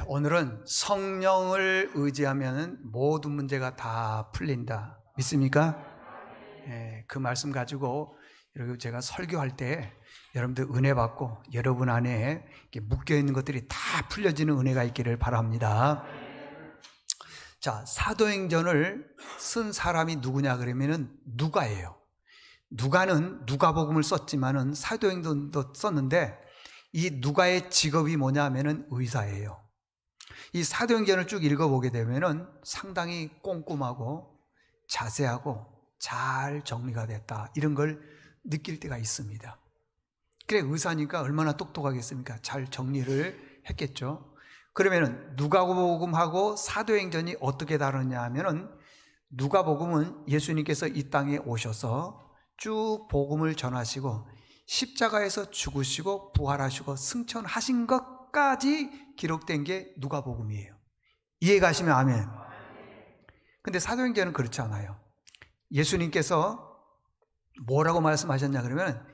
오늘은 성령을 의지하면 모든 문제가 다 풀린다. 믿습니까? 그 말씀 가지고 여러분 제가 설교할 때 여러분들 은혜 받고 여러분 안에 묶여 있는 것들이 다 풀려지는 은혜가 있기를 바랍니다. 자, 사도행전을 쓴 사람이 누구냐 그러면은 누가예요. 누가는 누가복음을 썼지만은 사도행전도 썼는데 이 누가의 직업이 뭐냐 하면은 의사예요. 이 사도행전을 쭉 읽어보게 되면은 상당히 꼼꼼하고 자세하고 잘 정리가 됐다, 이런 걸 느낄 때가 있습니다. 그래, 의사니까 얼마나 똑똑하겠습니까? 잘 정리를 했겠죠. 그러면은 누가복음하고 사도행전이 어떻게 다르냐 하면은 누가복음은 예수님께서 이 땅에 오셔서 쭉 복음을 전하시고 십자가에서 죽으시고 부활하시고 승천하신 것까지 기록된 게 누가복음이에요. 이해가시면 아멘. 근데 사도행전은 그렇지 않아요. 예수님께서 뭐라고 말씀하셨냐 그러면,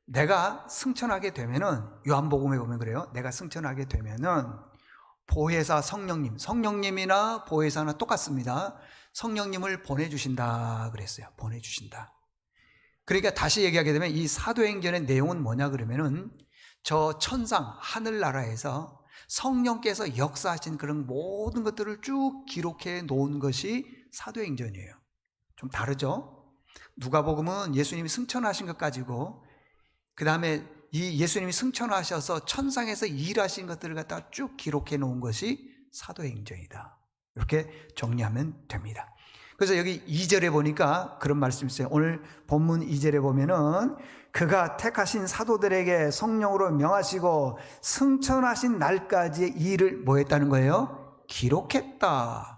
내가 승천하게 되면은, 요한복음에 보면 그래요. 내가 승천하게 되면은 보혜사 성령님이나 보혜사나 똑같습니다. 성령님을 보내주신다 그랬어요. 보내주신다. 그러니까 다시 얘기하게 되면 이 사도행전의 내용은 뭐냐 그러면은, 저 천상 하늘나라에서 성령께서 역사하신 그런 모든 것들을 쭉 기록해 놓은 것이 사도행전이에요. 좀 다르죠? 누가복음은 예수님이 승천하신 것 가지고, 그 다음에 이 예수님이 승천하셔서 천상에서 일하신 것들을 갖다 쭉 기록해 놓은 것이 사도행전이다. 이렇게 정리하면 됩니다. 그래서 여기 2절에 보니까 그런 말씀이 있어요. 오늘 본문 2절에 보면은, 그가 택하신 사도들에게 성령으로 명하시고 승천하신 날까지의 일을 뭐 했다는 거예요? 기록했다.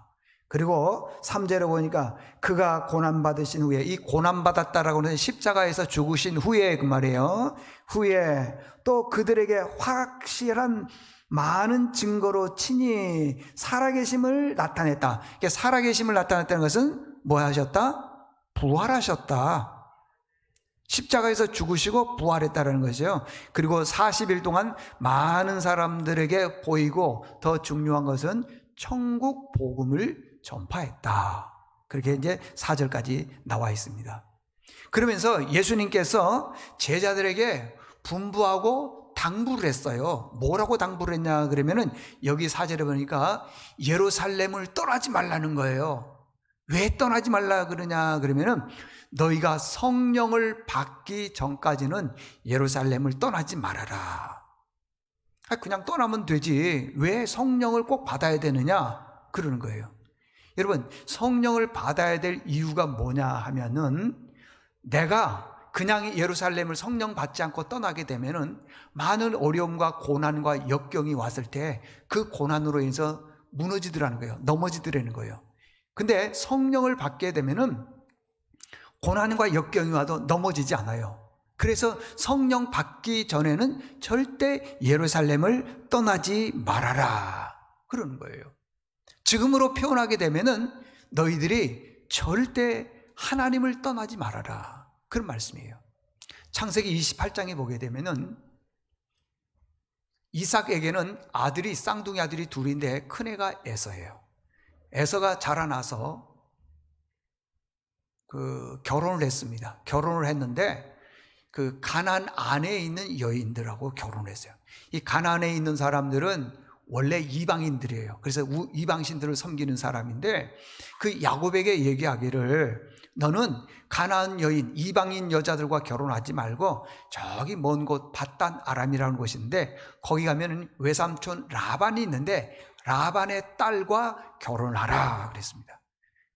그리고 3절에 보니까 그가 고난받으신 후에, 이 고난받았다라고 하는 십자가에서 죽으신 후에 그 말이에요. 후에 또 그들에게 확실한 많은 증거로 친히 살아계심을 나타냈다. 살아계심을 나타냈다는 것은 뭐 하셨다? 부활하셨다. 십자가에서 죽으시고 부활했다는 것이요. 그리고 40일 동안 많은 사람들에게 보이고, 더 중요한 것은 천국 복음을 전파했다. 그렇게 이제 4절까지 나와 있습니다. 그러면서 예수님께서 제자들에게 분부하고 당부를 했어요. 뭐라고 당부를 했냐 그러면은, 여기 4절에 보니까 예루살렘을 떠나지 말라는 거예요. 왜 떠나지 말라 그러냐 그러면은, 너희가 성령을 받기 전까지는 예루살렘을 떠나지 말아라. 그냥 떠나면 되지, 왜 성령을 꼭 받아야 되느냐 그러는 거예요. 여러분, 성령을 받아야 될 이유가 뭐냐 하면은, 내가 그냥 예루살렘을 성령 받지 않고 떠나게 되면은 많은 어려움과 고난과 역경이 왔을 때 그 고난으로 인해서 무너지더라는 거예요. 넘어지더라는 거예요. 근데 성령을 받게 되면은 고난과 역경이 와도 넘어지지 않아요. 그래서 성령 받기 전에는 절대 예루살렘을 떠나지 말아라 그러는 거예요. 지금으로 표현하게 되면은, 너희들이 절대 하나님을 떠나지 말아라 그런 말씀이에요. 창세기 28장에 보게 되면은, 이삭에게는 아들이, 쌍둥이 아들이 둘인데 큰애가 에서예요. 에서가 자라나서 결혼을 했습니다. 결혼을 했는데 그 가나안 안에 있는 여인들하고 결혼을 했어요. 이 가나안에 있는 사람들은 원래 이방인들이에요. 그래서 이방신들을 섬기는 사람인데, 그 야곱에게 얘기하기를, 너는 가나안 여인, 이방인 여자들과 결혼하지 말고 저기 먼 곳 밧단 아람이라는 곳인데, 거기 가면 외삼촌 라반이 있는데 라반의 딸과 결혼하라 그랬습니다.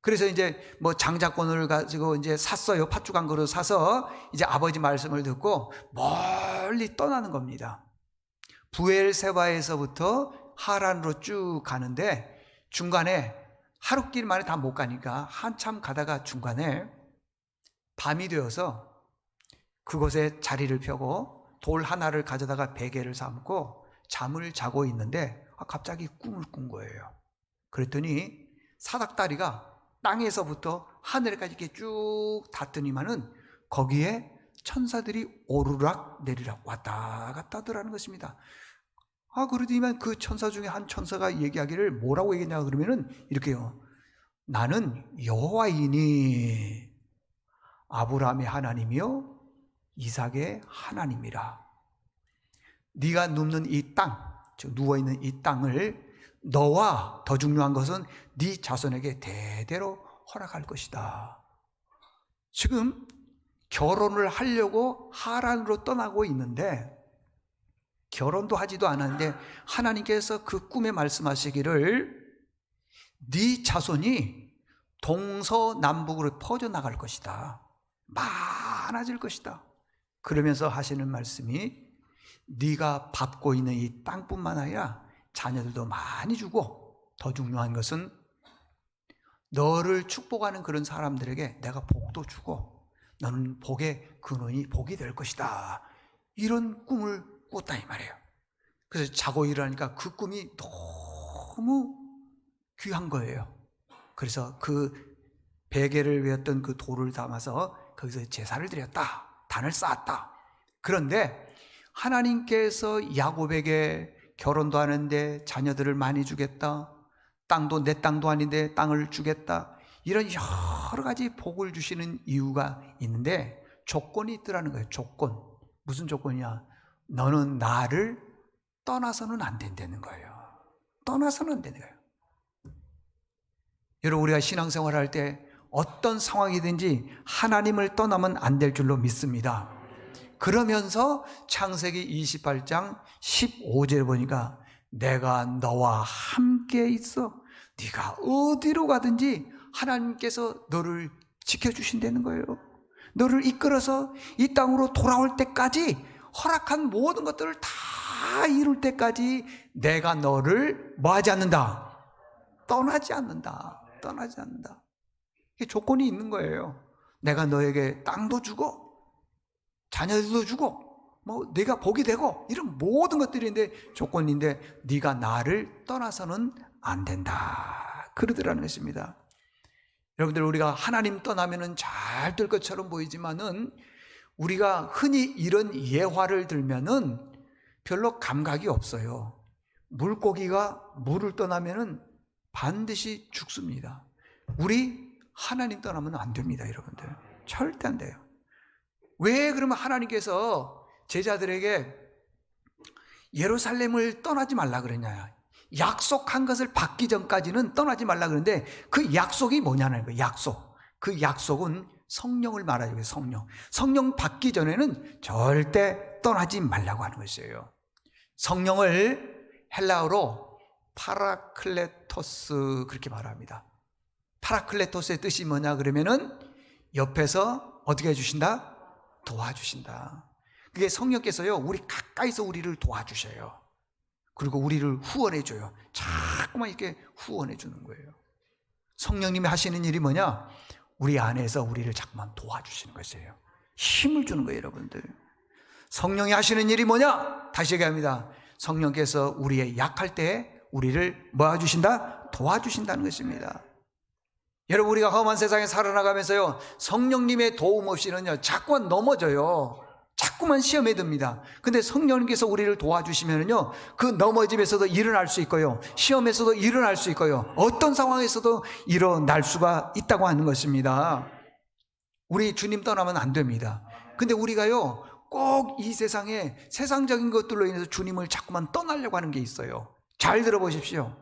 그래서 이제 뭐 장자권을 가지고 이제 샀어요. 팥죽 한 그릇 사서 이제 아버지 말씀을 듣고 멀리 떠나는 겁니다. 부엘세바에서부터 하란으로 쭉 가는데, 중간에 하루길 만에 다 못 가니까 한참 가다가 중간에 밤이 되어서 그곳에 자리를 펴고 돌 하나를 가져다가 베개를 삼고 잠을 자고 있는데, 갑자기 꿈을 꾼 거예요. 그랬더니 사닥다리가 땅에서부터 하늘까지 이렇게 쭉 닿더니만은 거기에 천사들이 오르락 내리락 왔다 갔다 하더라는 것입니다. 그러더니만 그 천사 중에 한 천사가 얘기하기를 뭐라고 얘기했냐 그러면은 이렇게요. 나는 여호와이니 아브라함의 하나님이요 이삭의 하나님이라. 네가 눕는 이 땅, 즉 누워있는 이 땅을 너와 더 중요한 것은 네 자손에게 대대로 허락할 것이다. 지금 결혼을 하려고 하란으로 떠나고 있는데 결혼도 하지도 않았는데 하나님께서 그 꿈에 말씀하시기를 네 자손이 동서남북으로 퍼져나갈 것이다. 많아질 것이다. 그러면서 하시는 말씀이 네가 밟고 있는 이 땅뿐만 아니라 자녀들도 많이 주고 더 중요한 것은 너를 축복하는 그런 사람들에게 내가 복도 주고 너는 복의 근원이 복이 될 것이다. 이런 꿈을 꿨다 이 말이에요. 그래서 자고 일어나니까 그 꿈이 너무 귀한 거예요. 그래서 그 베개를 외웠던 그 돌을 담아서 거기서 제사를 드렸다. 단을 쌓았다. 그런데 하나님께서 야곱에게 결혼도 하는데 자녀들을 많이 주겠다. 땅도 내 땅도 아닌데 땅을 주겠다. 이런 여러 가지 복을 주시는 이유가 있는데 조건이 있더라는 거예요. 조건. 무슨 조건이야? 너는 나를 떠나서는 안 된다는 거예요. 떠나서는 안 되는 거예요. 여러분 우리가 신앙생활 할 때 어떤 상황이든지 하나님을 떠나면 안 될 줄로 믿습니다. 그러면서 창세기 28장 15절에 보니까 내가 너와 함께 있어. 네가 어디로 가든지 하나님께서 너를 지켜주신다는 거예요. 너를 이끌어서 이 땅으로 돌아올 때까지 허락한 모든 것들을 다 이룰 때까지 내가 너를 뭐하지 않는다? 떠나지 않는다. 떠나지 않는다. 이게 조건이 있는 거예요. 내가 너에게 땅도 주고 자녀들도 주고 뭐 네가 복이 되고 이런 모든 것들인데 조건인데 네가 나를 떠나서는 안 된다. 그러더라는 것입니다. 여러분들 우리가 하나님 떠나면은 잘 될 것처럼 보이지만은 우리가 흔히 이런 예화를 들면은 별로 감각이 없어요. 물고기가 물을 떠나면은 반드시 죽습니다. 우리 하나님 떠나면 안 됩니다, 여러분들. 절대 안 돼요. 왜 그러면 하나님께서 제자들에게 예루살렘을 떠나지 말라 그랬냐? 약속한 것을 받기 전까지는 떠나지 말라 그러는데 그 약속이 뭐냐는 거예요. 약속. 그 약속은 성령을 말하죠. 성령. 성령 받기 전에는 절대 떠나지 말라고 하는 것이에요. 성령을 헬라어로 파라클레토스 그렇게 말합니다. 파라클레토스의 뜻이 뭐냐 그러면은 옆에서 어떻게 해주신다? 도와주신다. 그게 성령께서요 우리 가까이서 우리를 도와주셔요. 그리고 우리를 후원해줘요. 자꾸만 이렇게 후원해주는 거예요. 성령님이 하시는 일이 뭐냐? 우리 안에서 우리를 자꾸만 도와주시는 것이에요. 힘을 주는 거예요, 여러분들. 성령이 하시는 일이 뭐냐? 다시 얘기합니다. 성령께서 우리의 약할 때 우리를 모아주신다? 도와주신다는 것입니다. 여러분 우리가 험한 세상에 살아나가면서요 성령님의 도움 없이는요 자꾸만 넘어져요. 자꾸만 시험에 듭니다. 근데 성령님께서 우리를 도와주시면요 그 넘어짐에서도 일어날 수 있고요 시험에서도 일어날 수 있고요 어떤 상황에서도 일어날 수가 있다고 하는 것입니다. 우리 주님 떠나면 안 됩니다. 근데 우리가요 꼭 이 세상에 세상적인 것들로 인해서 주님을 자꾸만 떠나려고 하는 게 있어요. 잘 들어보십시오.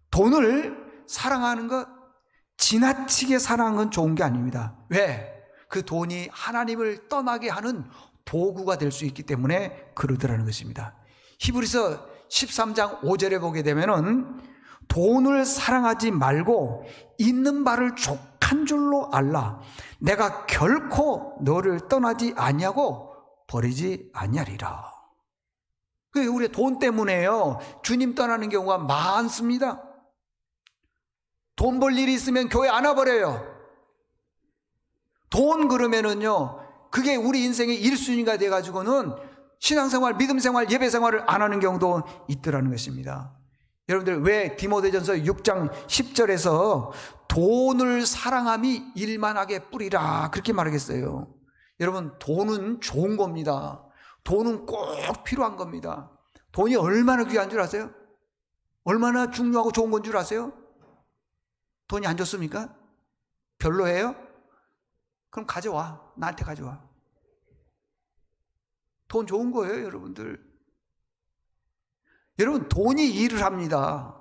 돈을 사랑하는 것, 지나치게 사랑하는 건 좋은 게 아닙니다. 왜? 그 돈이 하나님을 떠나게 하는 도구가 될 수 있기 때문에 그러더라는 것입니다. 히브리서 13장 5절에 보게 되면은 돈을 사랑하지 말고 있는 바를 족한 줄로 알라. 내가 결코 너를 떠나지 아니하고 버리지 아니하리라. 우리 돈 때문에요 주님 떠나는 경우가 많습니다. 돈 벌 일이 있으면 교회 안 와버려요. 돈 그러면은요 그게 우리 인생의 1순위가 돼가지고는 신앙생활, 믿음생활, 예배생활을 안 하는 경우도 있더라는 것입니다. 여러분들 왜 디모데전서 6장 10절에서 돈을 사랑함이 일만하게 뿌리라 그렇게 말하겠어요. 여러분 돈은 좋은 겁니다. 돈은 꼭 필요한 겁니다. 돈이 얼마나 귀한 줄 아세요? 얼마나 중요하고 좋은 건 줄 아세요? 돈이 안 좋습니까? 별로예요? 그럼 가져와. 나한테 가져와. 돈 좋은 거예요, 여러분들. 여러분, 돈이 일을 합니다.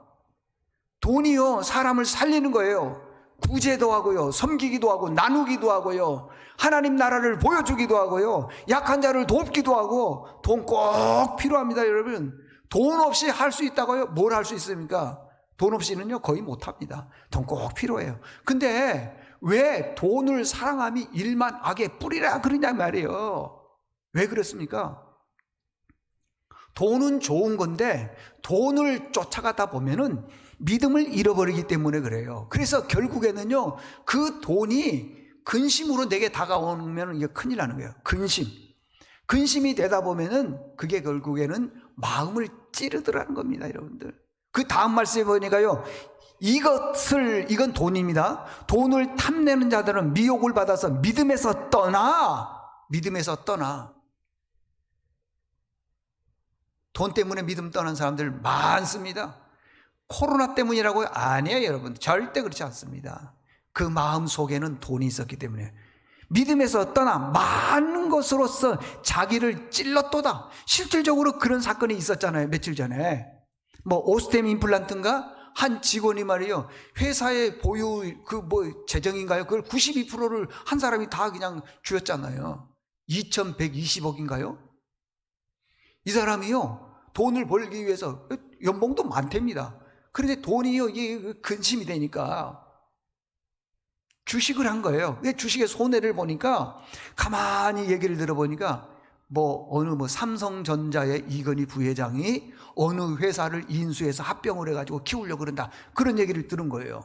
돈이요, 사람을 살리는 거예요. 구제도 하고요, 섬기기도 하고, 나누기도 하고요, 하나님 나라를 보여주기도 하고요, 약한 자를 돕기도 하고. 돈 꼭 필요합니다, 여러분. 돈 없이 할 수 있다고요? 뭘 할 수 있습니까? 돈 없이는요, 거의 못합니다. 돈 꼭 필요해요. 근데 왜 돈을 사랑함이 일만 악의 뿌리라 그러냐 말이에요. 왜 그렇습니까? 돈은 좋은 건데 돈을 쫓아가다 보면은 믿음을 잃어버리기 때문에 그래요. 그래서 결국에는요, 그 돈이 근심으로 내게 다가오면 이게 큰일 나는 거예요. 근심이 되다 보면은 그게 결국에는 마음을 찌르더라는 겁니다, 여러분들. 그 다음 말씀에 보니까요, 이건 돈입니다. 돈을 탐내는 자들은 미혹을 받아서 믿음에서 떠나. 돈 때문에 믿음 떠난 사람들 많습니다. 코로나 때문이라고요? 아니에요, 여러분. 절대 그렇지 않습니다. 그 마음 속에는 돈이 있었기 때문에 믿음에서 떠나 많은 것으로서 자기를 찔렀도다. 실질적으로 그런 사건이 있었잖아요, 며칠 전에. 오스템 임플란트인가? 한 직원이 말이요, 회사의 보유 재정인가요? 그걸 92%를 한 사람이 다 그냥 쥐었잖아요. 2120억인가요? 이 사람이요, 돈을 벌기 위해서, 연봉도 많답니다. 그런데 돈이요, 이게 근심이 되니까 주식을 한 거예요. 주식의 손해를 보니까, 가만히 얘기를 들어보니까, 삼성전자의 이건희 부회장이 어느 회사를 인수해서 합병을 해가지고 키우려고 그런다. 그런 얘기를 들은 거예요.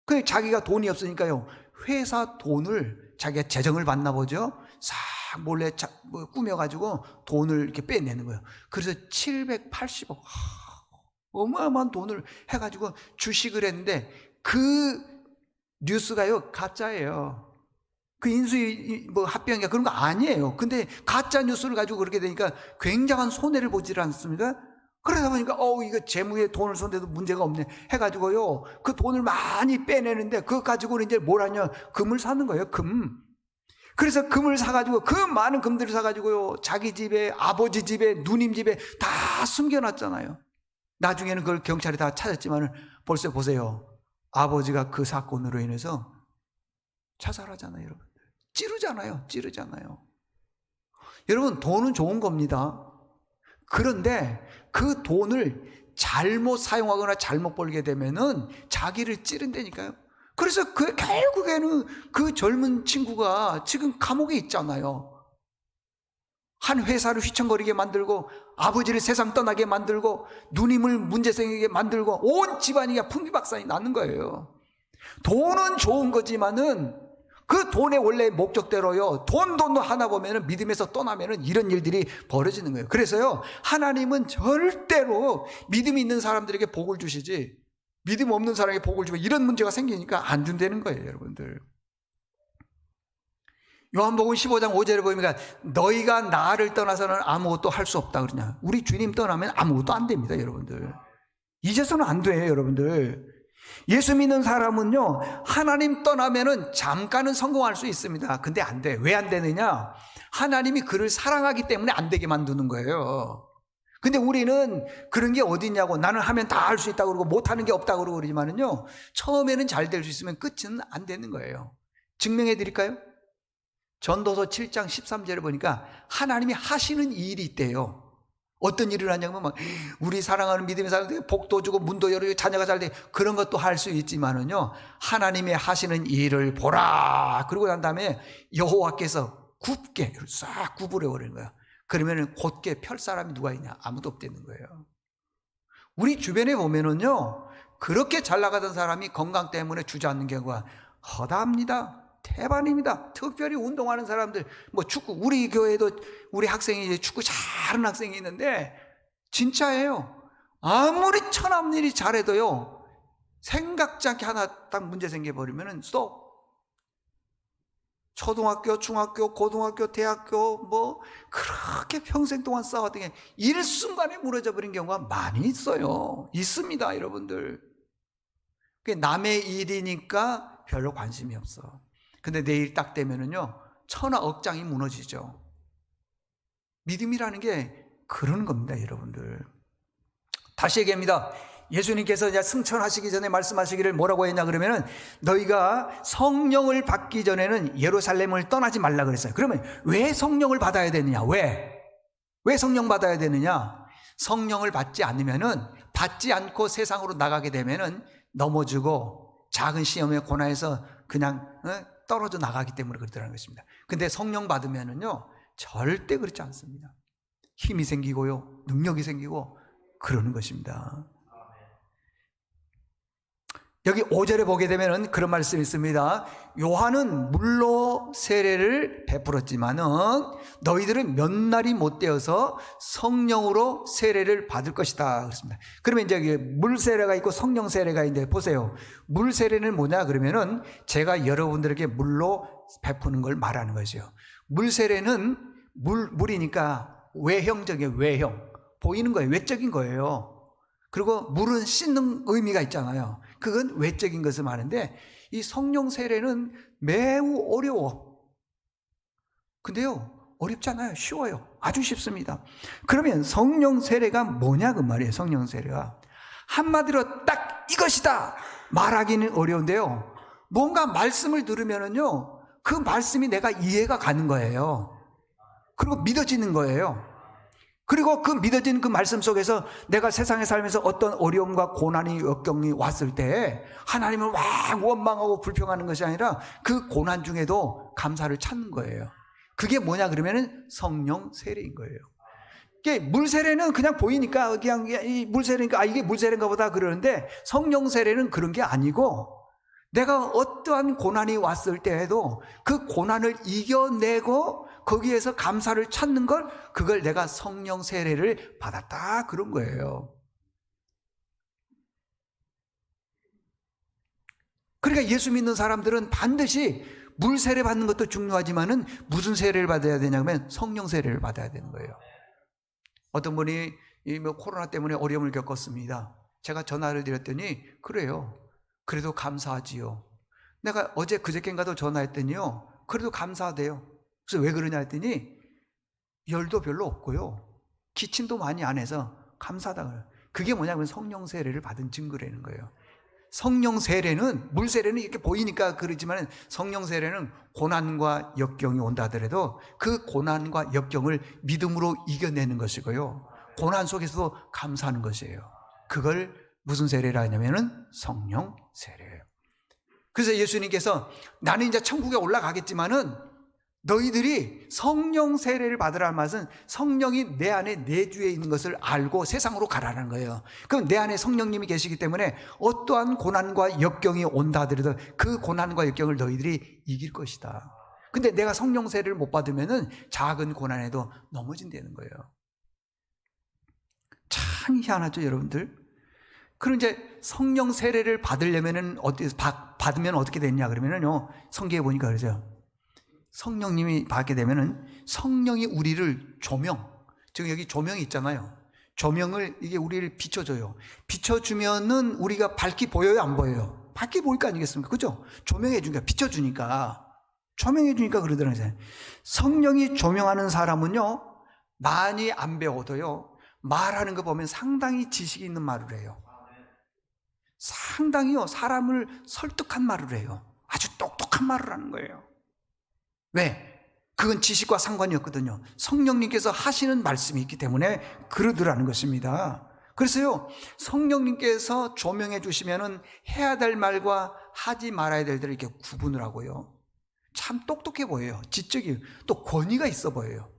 그래, 자기가 돈이 없으니까요, 회사 돈을, 자기가 재정을 받나 보죠? 싹 몰래 꾸며가지고 돈을 이렇게 빼내는 거예요. 그래서 780억, 어마어마한 돈을 해가지고 주식을 했는데, 그 뉴스가요, 가짜예요. 그 인수 합병이야 그런 거 아니에요. 근데 가짜 뉴스를 가지고 그렇게 되니까 굉장한 손해를 보지 않습니까? 그러다 보니까 이거 재무에 돈을 썼는데도 문제가 없네 해가지고요, 그 돈을 많이 빼내는데 그거 가지고는 이제 뭘 하냐, 금을 사는 거예요. 금. 그래서 금을 사가지고, 그 많은 금들을 사가지고요, 자기 집에, 아버지 집에, 누님 집에 다 숨겨놨잖아요. 나중에는 그걸 경찰이 다 찾았지만 벌써 보세요, 아버지가 그 사건으로 인해서 자살하잖아요, 여러분. 찌르잖아요. 여러분, 돈은 좋은 겁니다. 그런데 그 돈을 잘못 사용하거나 잘못 벌게 되면은 자기를 찌른다니까요. 그래서 결국에는 그 젊은 친구가 지금 감옥에 있잖아요. 한 회사를 휘청거리게 만들고, 아버지를 세상 떠나게 만들고, 누님을 문제 생기게 만들고, 온 집안이 풍비박산이 나는 거예요. 돈은 좋은 거지만은 그 돈의 원래 목적대로요, 돈 하나 보면은 믿음에서 떠나면은 이런 일들이 벌어지는 거예요. 그래서요, 하나님은 절대로 믿음이 있는 사람들에게 복을 주시지, 믿음 없는 사람에게 복을 주면 이런 문제가 생기니까 안 준다는 거예요, 여러분들. 요한복음 15장 5절에 보니까 너희가 나를 떠나서는 아무것도 할 수 없다 그러냐. 우리 주님 떠나면 아무것도 안 됩니다, 여러분들. 이제서는 안 돼요, 여러분들. 예수 믿는 사람은요, 하나님 떠나면은 잠깐은 성공할 수 있습니다. 근데 안 돼. 왜 안 되느냐? 하나님이 그를 사랑하기 때문에 안 되게 만드는 거예요. 근데 우리는 그런 게 어디 있냐고, 나는 하면 다 할 수 있다고 그러고 못하는 게 없다고 그러고 그러지만은요, 처음에는 잘 될 수 있으면 끝은 안 되는 거예요. 증명해 드릴까요? 전도서 7장 13절에 보니까 하나님이 하시는 일이 있대요. 어떤 일을 하냐면 우리 사랑하는 믿음의 사람들 복도 주고 문도 열고 자녀가 잘 돼, 그런 것도 할 수 있지만은요, 하나님의 하시는 일을 보라. 그러고 난 다음에 여호와께서 굽게 싹 구부려 버리는 거야. 그러면은 곧게 펼 사람이 누가 있냐? 아무도 없다는 거예요. 우리 주변에 보면은요, 그렇게 잘 나가던 사람이 건강 때문에 주저앉는 경우가 허다합니다. 태반입니다. 특별히 운동하는 사람들, 축구, 우리 교회도 우리 학생이 이제 축구 잘하는 학생이 있는데, 진짜예요. 아무리 천하는 일이 잘해도요, 생각지 않게 하나 딱 문제 생겨버리면은 스톱. 초등학교, 중학교, 고등학교, 대학교 뭐 그렇게 평생 동안 쌓았던 게 일순간에 무너져 버린 경우가 많이 있어요. 있습니다, 여러분들. 그게 남의 일이니까 별로 관심이 없어. 근데 내일 딱 되면은요, 천하억장이 무너지죠. 믿음이라는 게 그런 겁니다, 여러분들. 다시 얘기합니다. 예수님께서 이제 승천하시기 전에 말씀하시기를 뭐라고 했냐 그러면은, 너희가 성령을 받기 전에는 예루살렘을 떠나지 말라 그랬어요. 그러면 왜 성령을 받아야 되느냐? 왜 성령 받아야 되느냐? 성령을 받지 않으면은, 받지 않고 세상으로 나가게 되면은 넘어지고 작은 시험에 고난에서 그냥 떨어져 나가기 때문에 그렇다는 것입니다. 근데 성령 받으면은요, 절대 그렇지 않습니다. 힘이 생기고요, 능력이 생기고 그러는 것입니다. 여기 5절에 보게 되면 그런 말씀이 있습니다. 요한은 물로 세례를 베풀었지만은 너희들은 몇 날이 못 되어서 성령으로 세례를 받을 것이다 그렇습니다. 그러면 이제 물 세례가 있고 성령 세례가 있는데, 보세요. 물 세례는 뭐냐 그러면은 제가 여러분들에게 물로 베푸는 걸 말하는 것이요. 물 세례는 물이니까 외형적이에요. 외형, 보이는 거예요. 외적인 거예요. 그리고 물은 씻는 의미가 있잖아요. 그건 외적인 것을 말하는데, 이 성령 세례는 매우 어려워. 근데요, 어렵지 않아요. 쉬워요. 아주 쉽습니다. 그러면 성령 세례가 뭐냐 그 말이에요. 성령 세례가 한마디로 딱 이것이다 말하기는 어려운데요, 뭔가 말씀을 들으면은요, 그 말씀이 내가 이해가 가는 거예요. 그리고 믿어지는 거예요. 그리고 그 믿어진 그 말씀 속에서 내가 세상에 살면서 어떤 어려움과 고난이 역경이 왔을 때 하나님을 막 원망하고 불평하는 것이 아니라 그 고난 중에도 감사를 찾는 거예요. 그게 뭐냐 그러면은 성령 세례인 거예요. 이게 물 세례는 그냥 보이니까 그냥 이 물 세례니까 이게 물 세례인가 보다 그러는데, 성령 세례는 그런 게 아니고, 내가 어떠한 고난이 왔을 때에도 그 고난을 이겨내고 거기에서 감사를 찾는 걸, 그걸 내가 성령 세례를 받았다 그런 거예요. 그러니까 예수 믿는 사람들은 반드시 물 세례 받는 것도 중요하지만은 무슨 세례를 받아야 되냐면 성령 세례를 받아야 되는 거예요. 어떤 분이 뭐 코로나 때문에 어려움을 겪었습니다. 제가 전화를 드렸더니 그래요, 그래도 감사하지요. 내가 어제 그저께인가도 전화했더니요, 그래도 감사하대요. 그래서 왜 그러냐 했더니 열도 별로 없고요, 기침도 많이 안 해서 감사하다 그래요. 그게 뭐냐면 성령 세례를 받은 증거라는 거예요. 성령 세례는, 물 세례는 이렇게 보이니까 그러지만 성령 세례는 고난과 역경이 온다 하더라도 그 고난과 역경을 믿음으로 이겨내는 것이고요, 고난 속에서도 감사하는 것이에요. 그걸 무슨 세례라 하냐면은 성령 세례예요. 그래서 예수님께서 나는 이제 천국에 올라가겠지만은 너희들이 성령 세례를 받으라는 말은 성령이 내 안에 내주에 있는 것을 알고 세상으로 가라는 거예요. 그럼 내 안에 성령님이 계시기 때문에 어떠한 고난과 역경이 온다 하더라도 그 고난과 역경을 너희들이 이길 것이다. 근데 내가 성령 세례를 못 받으면은 작은 고난에도 넘어진다는 거예요. 참 희한하죠, 여러분들? 그럼 이제 성령 세례를 받으려면은 받으면 어떻게 되냐 그러면은요, 성경에 보니까 그러죠. 성령님이 받게 되면은 성령이 우리를 조명, 지금 여기 조명이 있잖아요. 조명을 이게 우리를 비춰줘요. 비춰주면은 우리가 밝게 보여요, 안 보여요? 밝게 보일 거 아니겠습니까? 그죠? 조명해 주니까, 비춰주니까, 조명해 주니까 그러더라고요. 성령이 조명하는 사람은요, 많이 안 배워도요, 말하는 거 보면 상당히 지식이 있는 말을 해요. 상당히요, 사람을 설득한 말을 해요. 아주 똑똑한 말을 하는 거예요. 왜? 그건 지식과 상관이 없거든요. 성령님께서 하시는 말씀이 있기 때문에 그러더라는 것입니다. 그래서요, 성령님께서 조명해 주시면은 해야 될 말과 하지 말아야 될 일을 이렇게 구분을 하고요, 참 똑똑해 보여요. 지적이, 또 권위가 있어 보여요.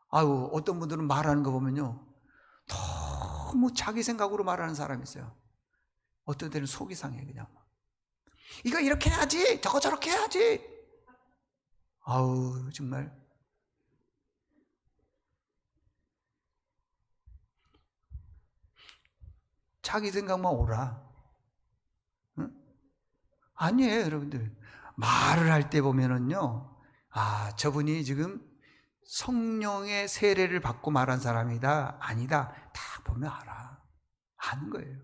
아유, 어떤 분들은 말하는 거 보면요, 너무 자기 생각으로 말하는 사람이 있어요. 어떤 때는 속이 상해. 그냥 이거 이렇게 해야지, 저거 저렇게 해야지. 아우, 정말 자기 생각만 오라. 응? 아니에요, 여러분들. 말을 할 때 보면은요, 저분이 지금 성령의 세례를 받고 말한 사람이다, 아니다, 다 보면 아는 거예요.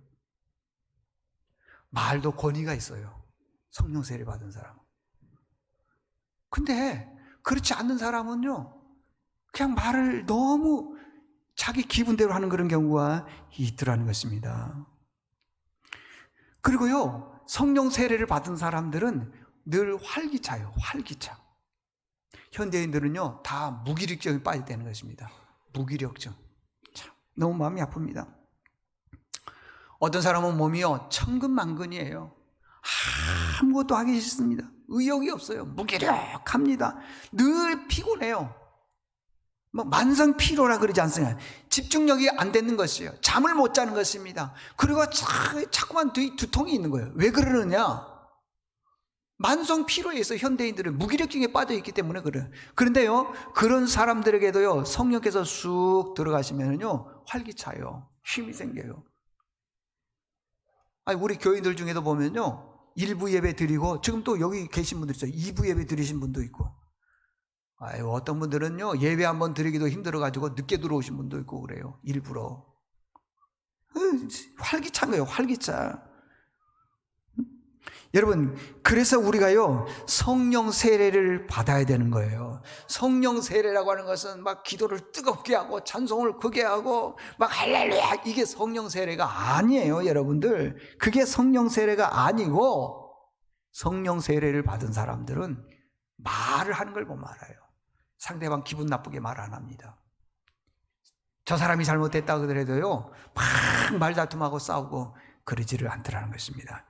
말도 권위가 있어요, 성령 세례 받은 사람은. 근데 그렇지 않는 사람은요, 그냥 말을 너무 자기 기분대로 하는 그런 경우가 있더라는 것입니다. 그리고요, 성령 세례를 받은 사람들은 늘 활기차요, 활기차. 현대인들은요, 다 무기력증에 빠져되는 것입니다. 무기력증. 참, 너무 마음이 아픕니다. 어떤 사람은 몸이요, 천근만근이에요. 아무것도 하기 싫습니다. 의욕이 없어요. 무기력합니다. 늘 피곤해요. 만성 피로라 그러지 않습니까? 집중력이 안 되는 것이에요. 잠을 못 자는 것입니다. 그리고 자꾸만 두통이 있는 거예요. 왜 그러느냐? 만성 피로에 의해서 현대인들은 무기력증에 빠져 있기 때문에 그래요. 그런데요, 그런 사람들에게도요, 성령께서 쑥 들어가시면요, 활기차요. 힘이 생겨요. 우리 교인들 중에도 보면요, 1부 예배 드리고, 지금 또 여기 계신 분들 있어요. 2부 예배 드리신 분도 있고. 어떤 분들은요, 예배 한번 드리기도 힘들어가지고 늦게 들어오신 분도 있고 그래요. 일부러. 활기찬 거예요, 활기차. 여러분, 그래서 우리가요, 성령 세례를 받아야 되는 거예요. 성령 세례라고 하는 것은 막 기도를 뜨겁게 하고 찬송을 크게 하고 막 할렐루야, 이게 성령 세례가 아니에요, 여러분들. 그게 성령 세례가 아니고, 성령 세례를 받은 사람들은 말을 하는 걸 보면 알아요. 상대방 기분 나쁘게 말 안 합니다. 저 사람이 잘못했다 그러더라도요, 막 말다툼하고 싸우고 그러지를 않더라는 것입니다.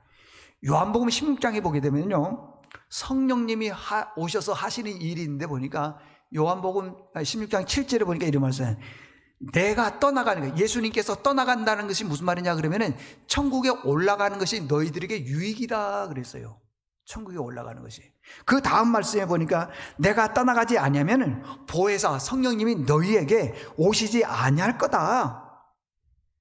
요한복음 16장에 보게 되면요, 성령님이 오셔서 하시는 일이 있는데 보니까 요한복음 16장 7절에 보니까 이런 말씀을, 내가 떠나가는 거예요. 예수님께서 떠나간다는 것이 무슨 말이냐 그러면은 천국에 올라가는 것이 너희들에게 유익이다 그랬어요. 천국에 올라가는 것이. 그 다음 말씀에 보니까 내가 떠나가지 아니하면은 보혜사 성령님이 너희에게 오시지 아니할 거다.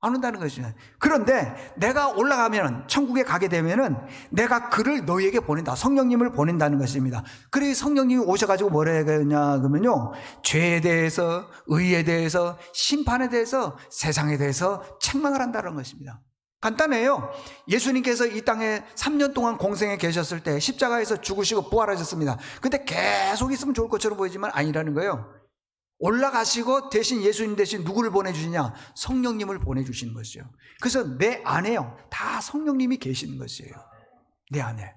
안 온다는 것이죠. 그런데 내가 올라가면, 천국에 가게 되면은 내가 그를 너희에게 보낸다. 성령님을 보낸다는 것입니다. 그래서 성령님이 오셔가지고 뭐라 하냐 그러면요, 죄에 대해서, 의에 대해서, 심판에 대해서, 세상에 대해서 책망을 한다는 것입니다. 간단해요. 예수님께서 이 땅에 3년 동안 공생에 계셨을 때 십자가에서 죽으시고 부활하셨습니다. 근데 계속 있으면 좋을 것처럼 보이지만 아니라는 거예요. 올라가시고 대신 예수님 대신 누구를 보내주시냐? 성령님을 보내주시는 것이죠. 그래서 내 안에요, 다 성령님이 계시는 것이에요. 내 안에.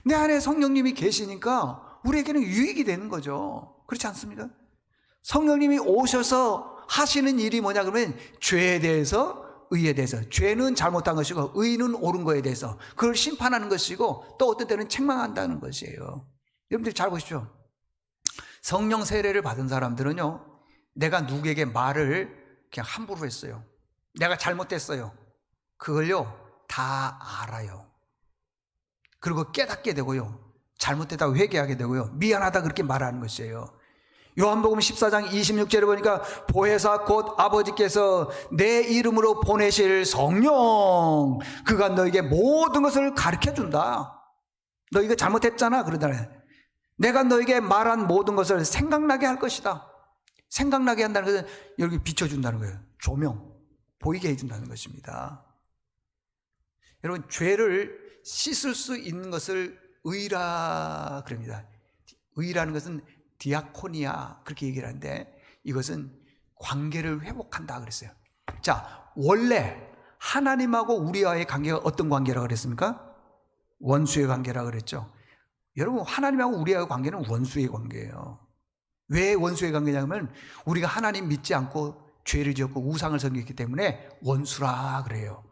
내 안에 성령님이 계시니까 우리에게는 유익이 되는 거죠. 그렇지 않습니까? 성령님이 오셔서 하시는 일이 뭐냐 그러면 죄에 대해서, 의에 대해서, 죄는 잘못한 것이고 의는 옳은 거에 대해서 그걸 심판하는 것이고, 또 어떤 때는 책망한다는 것이에요. 여러분들 잘 보십시오. 성령 세례를 받은 사람들은요, 내가 누구에게 말을 그냥 함부로 했어요, 내가 잘못됐어요, 그걸요 다 알아요. 그리고 깨닫게 되고요, 잘못됐다고 회개하게 되고요, 미안하다 그렇게 말하는 것이에요. 요한복음 14장 26절에 보니까 보혜사 곧 아버지께서 내 이름으로 보내실 성령, 그가 너에게 모든 것을 가르쳐준다. 너 이거 잘못했잖아 그러잖아요. 내가 너에게 말한 모든 것을 생각나게 할 것이다. 생각나게 한다는 것은 여기 비춰준다는 거예요. 조명, 보이게 해준다는 것입니다. 여러분, 죄를 씻을 수 있는 것을 의라 그럽니다. 의라는 것은 디아코니아 그렇게 얘기를 하는데, 이것은 관계를 회복한다 그랬어요. 자, 원래 하나님하고 우리와의 관계가 어떤 관계라고 그랬습니까? 원수의 관계라고 그랬죠. 여러분, 하나님하고 우리와의 관계는 원수의 관계예요. 왜 원수의 관계냐면 우리가 하나님 믿지 않고 죄를 지었고 우상을 섬겼기 때문에 원수라 그래요.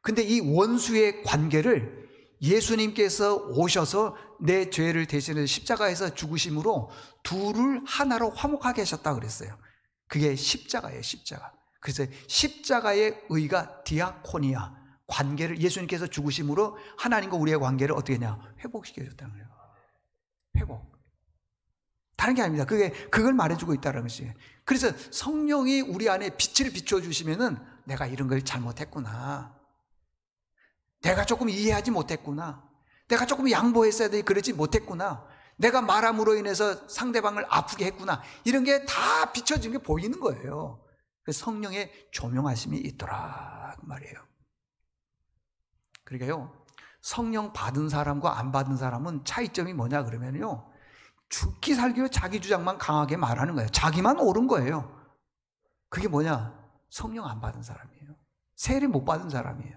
근데 이 원수의 관계를 예수님께서 오셔서 내 죄를 대신해서 십자가에서 죽으심으로 둘을 하나로 화목하게 하셨다 그랬어요. 그게 십자가예요, 십자가. 그래서 십자가의 의가 디아코니아, 관계를, 예수님께서 죽으심으로 하나님과 우리의 관계를 어떻게 했냐? 회복시켜줬다는 거예요. 회복. 다른 게 아닙니다. 그걸 말해주고 있다는 것이에요. 그래서 성령이 우리 안에 빛을 비춰주시면은 내가 이런 걸 잘못했구나, 내가 조금 이해하지 못했구나, 내가 조금 양보했어야 돼. 그러지 못했구나. 내가 말함으로 인해서 상대방을 아프게 했구나. 이런 게 다 비춰지는 게 보이는 거예요. 그래서 성령의 조명하심이 있더라 그 말이에요. 그러니까요, 성령 받은 사람과 안 받은 사람은 차이점이 뭐냐 그러면요, 죽기 살기로 자기 주장만 강하게 말하는 거예요. 자기만 옳은 거예요. 그게 뭐냐? 성령 안 받은 사람이에요. 세례 못 받은 사람이에요.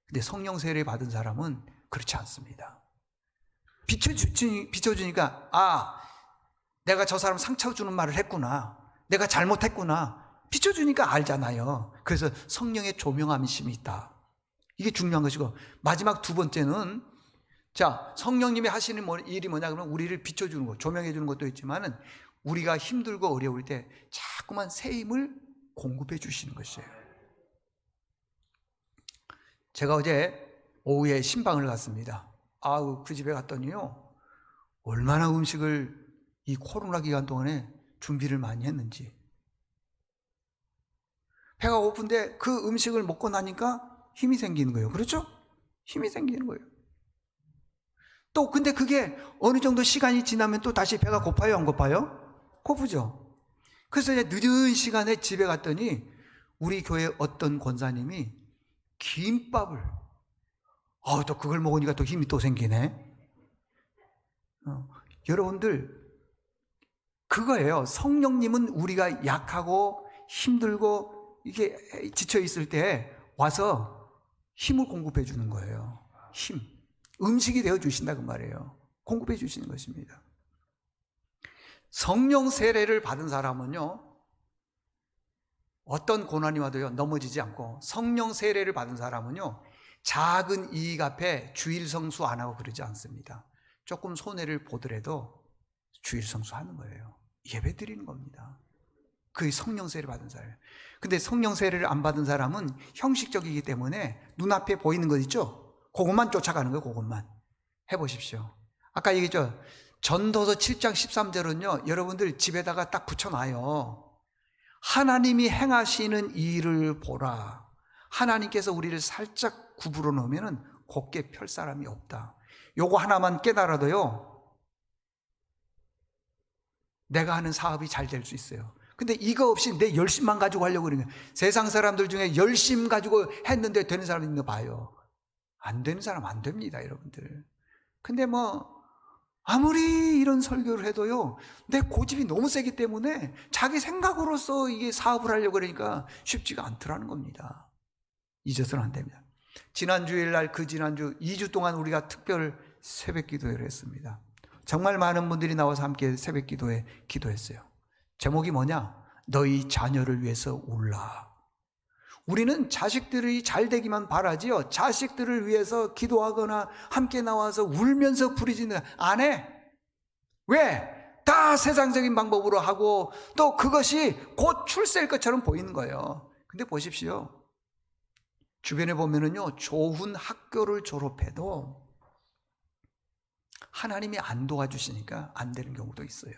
근데 성령 세례 받은 사람은 그렇지 않습니다. 비춰주니까, 아, 내가 저 사람 상처 주는 말을 했구나. 내가 잘못했구나. 비춰주니까 알잖아요. 그래서 성령의 조명함심이 있다. 이게 중요한 것이고, 마지막 두 번째는, 자, 성령님이 하시는 일이 뭐냐 그러면 우리를 비춰주는 것, 조명해 주는 것도 있지만은 우리가 힘들고 어려울 때 자꾸만 새 힘을 공급해 주시는 것이에요. 제가 어제 오후에 신방을 갔습니다. 아우, 그 집에 갔더니요, 얼마나 음식을 이 코로나 기간 동안에 준비를 많이 했는지. 배가 고픈데 그 음식을 먹고 나니까 힘이 생기는 거예요. 그렇죠? 힘이 생기는 거예요. 또 근데 그게 어느 정도 시간이 지나면 또 다시 배가 고파요, 안 고파요? 고프죠. 그래서 이제 늦은 시간에 집에 갔더니 우리 교회 어떤 권사님이 김밥을, 또 그걸 먹으니까 또 힘이 또 생기네. 여러분들, 그거예요. 성령님은 우리가 약하고 힘들고 이게 지쳐 있을 때 와서 힘을 공급해 주는 거예요. 힘. 음식이 되어 주신다 그 말이에요. 공급해 주시는 것입니다. 성령 세례를 받은 사람은요, 어떤 고난이 와도요 넘어지지 않고, 성령 세례를 받은 사람은요 작은 이익 앞에 주일 성수 안 하고 그러지 않습니다. 조금 손해를 보더라도 주일 성수 하는 거예요. 예배 드리는 겁니다. 그게 성령 세례를 받은 사람이에요. 근데 성령 세례를 안 받은 사람은 형식적이기 때문에 눈앞에 보이는 것 있죠? 그것만 쫓아가는 거예요. 그것만 해보십시오. 아까 얘기했죠. 전도서 7장 13절은요 여러분들 집에다가 딱 붙여놔요. 하나님이 행하시는 일을 보라. 하나님께서 우리를 살짝 구부러 놓으면 곱게 펼 사람이 없다. 요거 하나만 깨달아도요 내가 하는 사업이 잘 될 수 있어요. 근데 이거 없이 내 열심만 가지고 하려고 그러는 거예요. 세상 사람들 중에 열심 가지고 했는데 되는 사람 있는 거 봐요. 안 되는 사람 안 됩니다, 여러분들. 근데 아무리 이런 설교를 해도요 내 고집이 너무 세기 때문에 자기 생각으로서 이게 사업을 하려고 그러니까 쉽지가 않더라는 겁니다. 잊어서는 안 됩니다. 지난 주일날, 그 지난주 2주 동안 우리가 특별 새벽 기도회를 했습니다. 정말 많은 분들이 나와서 함께 새벽 기도회 기도했어요. 제목이 뭐냐? 너희 자녀를 위해서 울라. 우리는 자식들이 잘 되기만 바라지요. 자식들을 위해서 기도하거나 함께 나와서 울면서 부르지는 안 해. 왜? 다 세상적인 방법으로 하고 또 그것이 곧 출세일 것처럼 보이는 거예요. 근데 보십시오. 주변에 보면은요, 좋은 학교를 졸업해도 하나님이 안 도와주시니까 안 되는 경우도 있어요.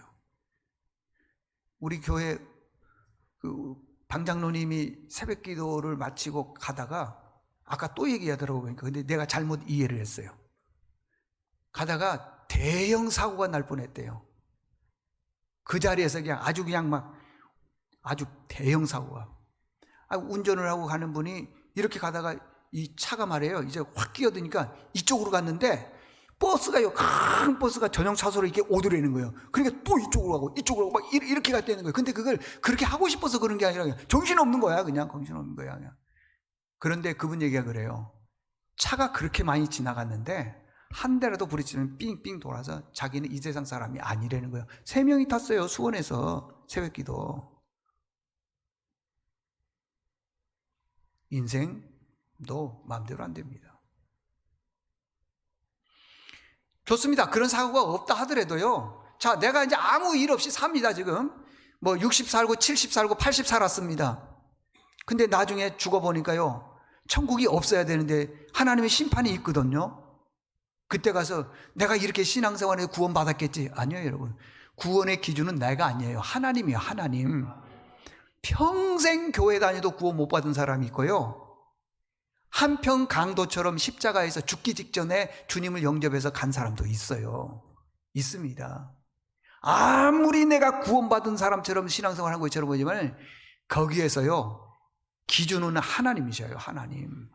우리 교회 방장로님이 새벽 기도를 마치고 가다가 아까 또 얘기하더라고요. 그러니까 근데 내가 잘못 이해를 했어요. 가다가 대형 사고가 날 뻔했대요. 그 자리에서 그냥 아주 대형 사고가. 운전을 하고 가는 분이 이렇게 가다가 이 차가 말이에요. 이제 확 끼어드니까 이쪽으로 갔는데 큰 버스가 전용 차소로 이렇게 오더라는 거예요. 그러니까 또 이쪽으로 가고 막 이렇게 갔다는 거예요. 근데 그걸 그렇게 하고 싶어서 그런 게 아니라 정신없는 거야. 그냥 정신없는 거야. 그냥. 그런데 그분 얘기가 그래요. 차가 그렇게 많이 지나갔는데 한 대라도 부딪히면 삥삥 돌아서 자기는 이 세상 사람이 아니라는 거예요. 3명이 탔어요. 수원에서 새벽기도. 인생도 마음대로 안 됩니다. 좋습니다. 그런 사고가 없다 하더라도요. 자, 내가 이제 아무 일 없이 삽니다, 지금. 60 살고 70 살고 80 살았습니다. 근데 나중에 죽어보니까요, 천국이 없어야 되는데 하나님의 심판이 있거든요. 그때 가서 내가 이렇게 신앙생활에 구원받았겠지. 아니에요, 여러분. 구원의 기준은 내가 아니에요. 하나님이에요, 하나님. 평생 교회 다녀도 구원 못 받은 사람이 있고요. 한평 강도처럼 십자가에서 죽기 직전에 주님을 영접해서 간 사람도 있어요. 있습니다. 아무리 내가 구원받은 사람처럼 신앙생활한 것처럼 보지만 거기에서요, 기준은 하나님이셔요. 하나님.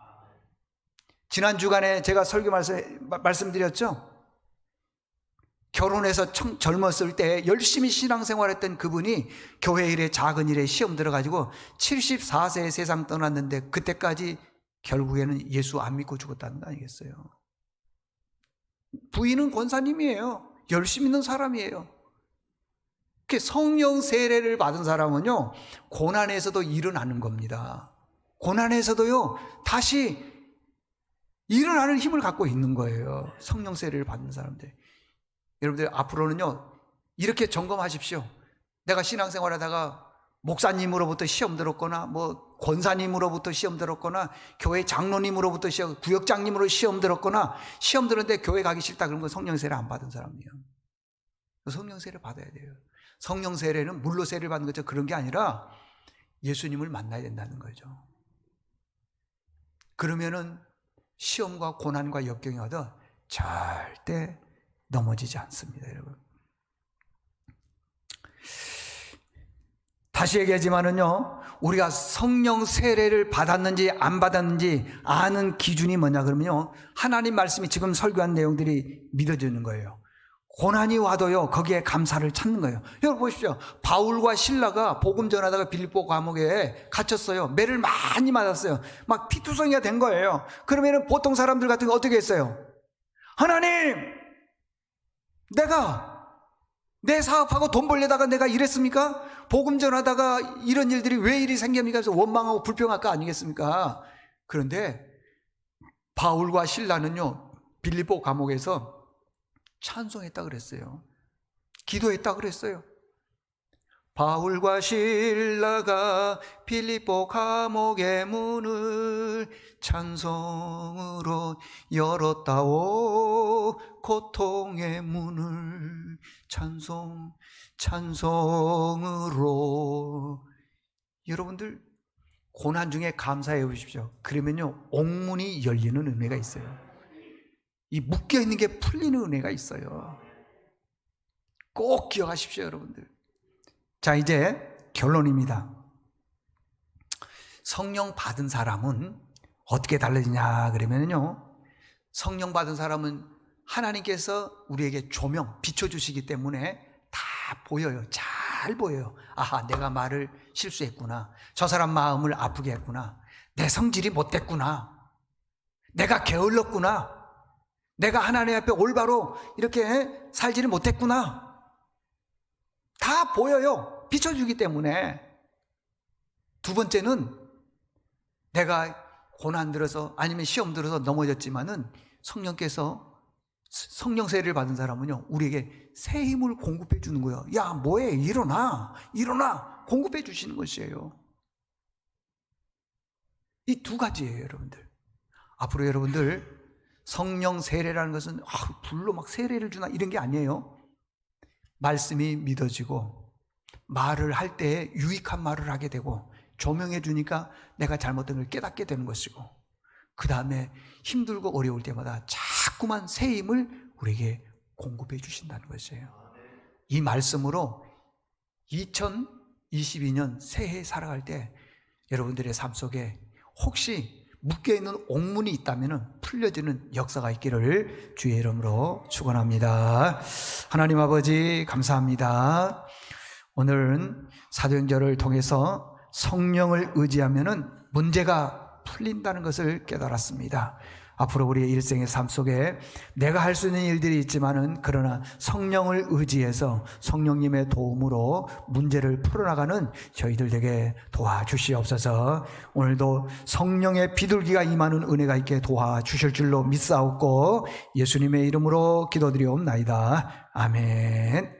지난 주간에 제가 설교 말씀드렸죠. 결혼해서 젊었을 때 열심히 신앙생활했던 그분이 교회 일에 작은 일에 시험 들어가지고 74세에 세상 떠났는데 그때까지 결국에는 예수 안 믿고 죽었다는 거 아니겠어요? 부인은 권사님이에요. 열심히 있는 사람이에요. 성령 세례를 받은 사람은요, 고난에서도 일어나는 겁니다. 고난에서도요, 다시 일어나는 힘을 갖고 있는 거예요. 성령 세례를 받는 사람들. 여러분들 앞으로는요, 이렇게 점검하십시오. 내가 신앙생활 하다가 목사님으로부터 시험 들었거나 권사님으로부터 시험 들었거나 교회 장로님으로부터 구역장님으로 시험 들었거나 시험 들었는데 교회 가기 싫다 그러면 성령 세례 안 받은 사람이에요. 성령 세례 받아야 돼요. 성령 세례는 물로 세례를 받는 거죠. 그런 게 아니라 예수님을 만나야 된다는 거죠. 그러면은 시험과 고난과 역경이 와도 절대 넘어지지 않습니다, 여러분. 다시 얘기하지만은요, 우리가 성령 세례를 받았는지 안 받았는지 아는 기준이 뭐냐 그러면요, 하나님 말씀이 지금 설교한 내용들이 믿어지는 거예요. 고난이 와도요, 거기에 감사를 찾는 거예요. 여러분 보십시오. 바울과 실라가 복음 전하다가 빌립보 감옥에 갇혔어요. 매를 많이 맞았어요. 막 피투성이가 된 거예요. 그러면은 보통 사람들 같은 거 어떻게 했어요? 하나님, 내가 내 사업하고 돈 벌려다가 내가 이랬습니까? 복음 전하다가 이런 일들이 왜 일이 생깁니까? 그래서 원망하고 불평할 거 아니겠습니까? 그런데 바울과 실라는요, 빌립보 감옥에서 찬송했다 그랬어요. 기도했다 그랬어요. 바울과 실라가 빌립보 감옥의 문을 찬송으로 열었다오. 고통의 문을 찬송으로. 여러분들 고난 중에 감사해 보십시오. 그러면요, 옥문이 열리는 은혜가 있어요. 이 묶여있는 게 풀리는 은혜가 있어요. 꼭 기억하십시오, 여러분들. 자, 이제 결론입니다. 성령 받은 사람은 어떻게 달라지냐 그러면요, 성령 받은 사람은 하나님께서 우리에게 조명, 비춰주시기 때문에 다 보여요. 잘 보여요. 아하, 내가 말을 실수했구나. 저 사람 마음을 아프게 했구나. 내 성질이 못됐구나. 내가 게을렀구나. 내가 하나님 앞에 올바로 이렇게 살지를 못했구나. 다 보여요. 비춰주기 때문에. 두 번째는 내가 고난 들어서 아니면 시험 들어서 넘어졌지만은 성령께서 성령 세례를 받은 사람은요, 우리에게 새 힘을 공급해 주는 거예요. 야, 뭐해? 일어나. 공급해 주시는 것이에요. 이 두 가지예요, 여러분들. 앞으로 여러분들 성령 세례라는 것은 불로 막 세례를 주나 이런 게 아니에요. 말씀이 믿어지고 말을 할 때 유익한 말을 하게 되고 조명해 주니까 내가 잘못된 걸 깨닫게 되는 것이고, 그 다음에 힘들고 어려울 때마다 자꾸만 새 힘을 우리에게 공급해 주신다는 것이에요. 이 말씀으로 2022년 새해 살아갈 때 여러분들의 삶 속에 혹시 묶여있는 옥문이 있다면 풀려지는 역사가 있기를 주의 이름으로 축원합니다. 하나님 아버지 감사합니다. 오늘은 사도행전을 통해서 성령을 의지하면 문제가 풀린다는 것을 깨달았습니다. 앞으로 우리의 일생의 삶 속에 내가 할 수 있는 일들이 있지만은 그러나 성령을 의지해서 성령님의 도움으로 문제를 풀어나가는 저희들 되게 도와주시옵소서. 오늘도 성령의 비둘기가 임하는 은혜가 있게 도와주실 줄로 믿사옵고 예수님의 이름으로 기도드리옵나이다. 아멘.